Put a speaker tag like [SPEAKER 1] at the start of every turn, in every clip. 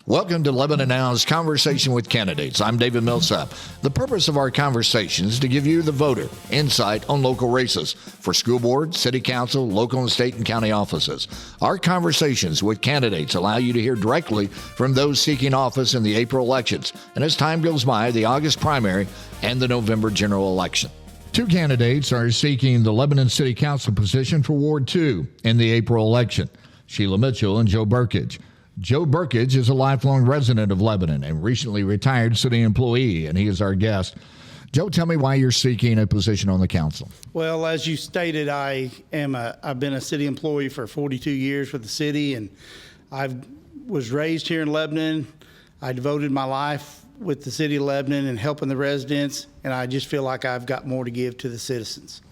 [SPEAKER 1] Welcome to Lebanon Now's Conversation with Candidates. I'm David Millsap. The purpose of our conversation is to give you, the voter, insight on local races for school board, city council, local and state and county offices. Our conversations with candidates allow you to hear directly from those seeking office in the April elections, and as time goes by, the August primary and the November general election. Two candidates are seeking the Lebanon City Council position for Ward 2 in the April election, Sheila Mitchell and Joe Berkich. Joe Berkich is a lifelong resident of Lebanon and recently retired city employee, and he is our guest. Joe, tell me why you're seeking a position on the council.
[SPEAKER 2] Well, as you stated, I've been a city employee for 42 years with the city, and I was raised here in Lebanon. I devoted my life with the city of Lebanon and helping the residents, and I just feel like I've got more to give to the citizens.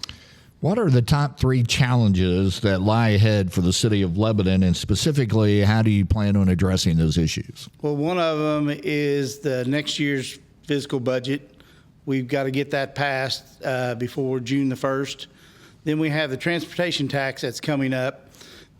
[SPEAKER 1] What are the top three challenges that lie ahead for the city of Lebanon, and specifically, how do you plan on addressing those issues?
[SPEAKER 2] Well, one of them is the next year's fiscal budget. We've got to get that passed before June the 1st. Then we have the transportation tax that's coming up.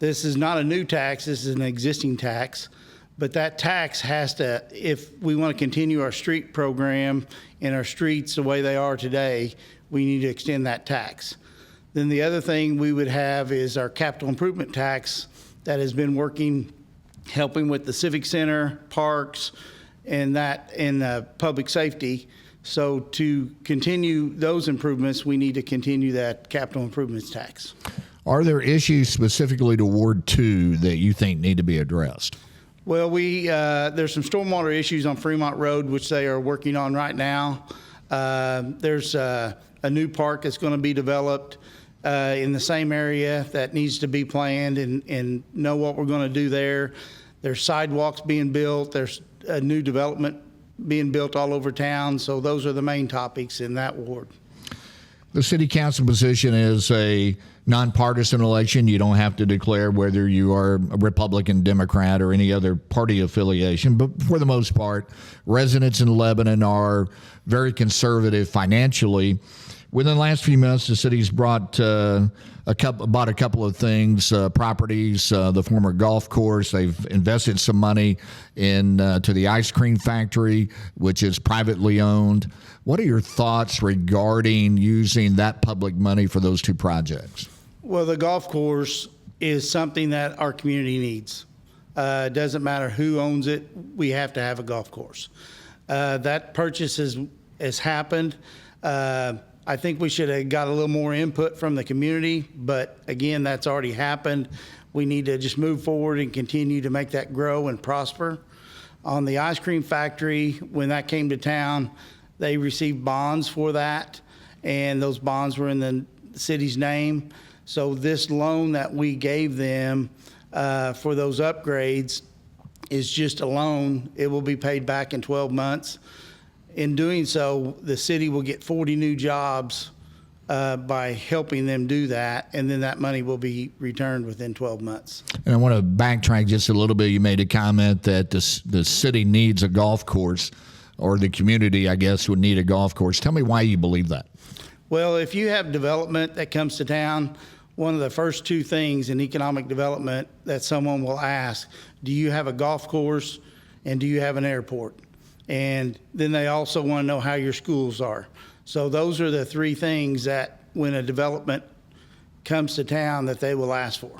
[SPEAKER 2] This is not a new tax, this is an existing tax. But that tax has to, if we want to continue our street program and our streets the way they are today, we need to extend that tax. Then the other thing we would have is our capital improvement tax that has been helping with the Civic Center, parks, and public safety. So to continue those improvements, we need to continue that capital improvements tax.
[SPEAKER 1] Are there issues specifically to Ward 2 that you think need to be addressed?
[SPEAKER 2] Well, there's some stormwater issues on Fremont Road, which they are working on right now. There's a new park that's going to be developed in the same area that needs to be planned and know what we're going to do there. There's sidewalks being built. There's a new development being built all over town. So those are the main topics in that ward.
[SPEAKER 1] The city council position is a nonpartisan election. You don't have to declare whether you are a Republican, Democrat, or any other party affiliation. But for the most part, residents in Lebanon are very conservative financially. Within the last few months, the city's bought a couple of things, properties, the former golf course. They've invested some money to the ice cream factory, which is privately owned. What are your thoughts regarding using that public money for those two projects? Well,
[SPEAKER 2] the golf course is something that our community needs. It doesn't matter who owns it. We have to have a golf course. That purchase has happened. I think we should have got a little more input from the community, but again, that's already happened. We need to just move forward and continue to make that grow and prosper. On the ice cream factory, when that came to town, they received bonds for that, and those bonds were in the city's name. So this loan that we gave them for those upgrades is just a loan. It will be paid back in 12 months. In doing so, the city will get 40 new jobs by helping them do that, and then that money will be returned within 12 months.
[SPEAKER 1] And I want to backtrack just a little bit. You made a comment that the city needs a golf course, or the community, I guess, would need a golf course. Tell me why you believe that.
[SPEAKER 2] Well, if you have development that comes to town, one of the first two things in economic development that someone will ask, do you have a golf course and do you have an airport? And then they also want to know how your schools are. So those are the three things that when a development comes to town that they will ask for.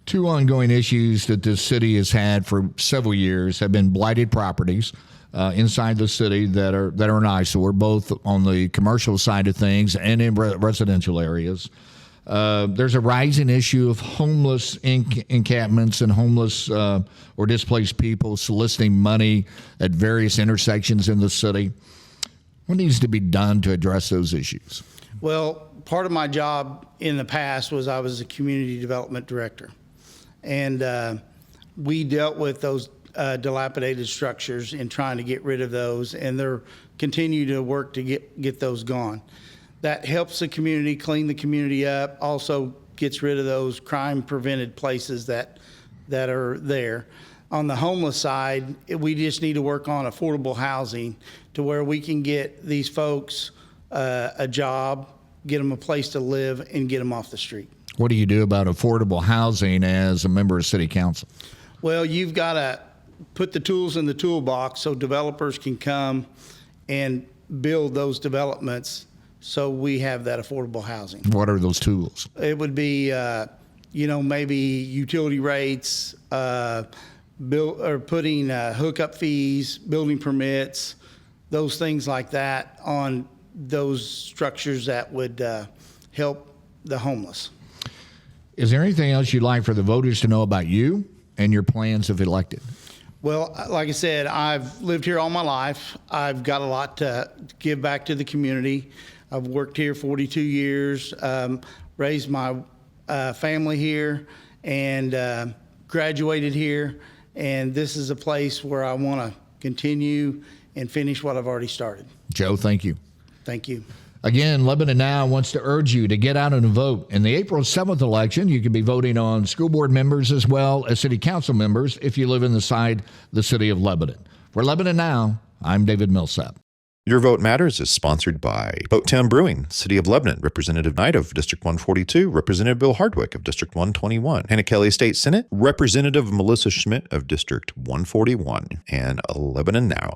[SPEAKER 1] Two ongoing issues that the city has had for several years have been blighted properties inside the city that are an eyesore, both on the commercial side of things and in residential areas. There's a rising issue of homeless encampments and homeless or displaced people soliciting money at various intersections in the city. What needs to be done to address those issues?
[SPEAKER 2] Well, part of my job in the past was I was a community development director. And we dealt with those dilapidated structures and trying to get rid of those, and they're continue to work to get those gone. That helps the community, clean the community up, also gets rid of those crime-prevented places that are there. On the homeless side, we just need to work on affordable housing to where we can get these folks a job, get them a place to live, and get them off the street.
[SPEAKER 1] What do you do about affordable housing as a member of City Council?
[SPEAKER 2] Well, you've got to put the tools in the toolbox so developers can come and build those developments so we have that affordable housing.
[SPEAKER 1] What are those tools?
[SPEAKER 2] It would be, maybe utility rates, putting hookup fees, building permits, those things like that on those structures that would help the homeless.
[SPEAKER 1] Is there anything else you'd like for the voters to know about you and your plans if elected?
[SPEAKER 2] Well, like I said, I've lived here all my life. I've got a lot to give back to the community. I've worked here 42 years, raised my family here, and graduated here. And this is a place where I want to continue and finish what I've already started.
[SPEAKER 1] Joe, thank you.
[SPEAKER 2] Thank you.
[SPEAKER 1] Again, Lebanon Now wants to urge you to get out and vote. In the April 7th election, you can be voting on school board members as well as city council members if you live inside the city of Lebanon. For Lebanon Now, I'm David Millsap.
[SPEAKER 3] Your Vote Matters is sponsored by Boattown Brewing, City of Lebanon, Representative Knight of District 142, Representative Bill Hardwick of District 121, Hannah Kelly State Senate, Representative Melissa Schmidt of District 141, and Lebanon Now.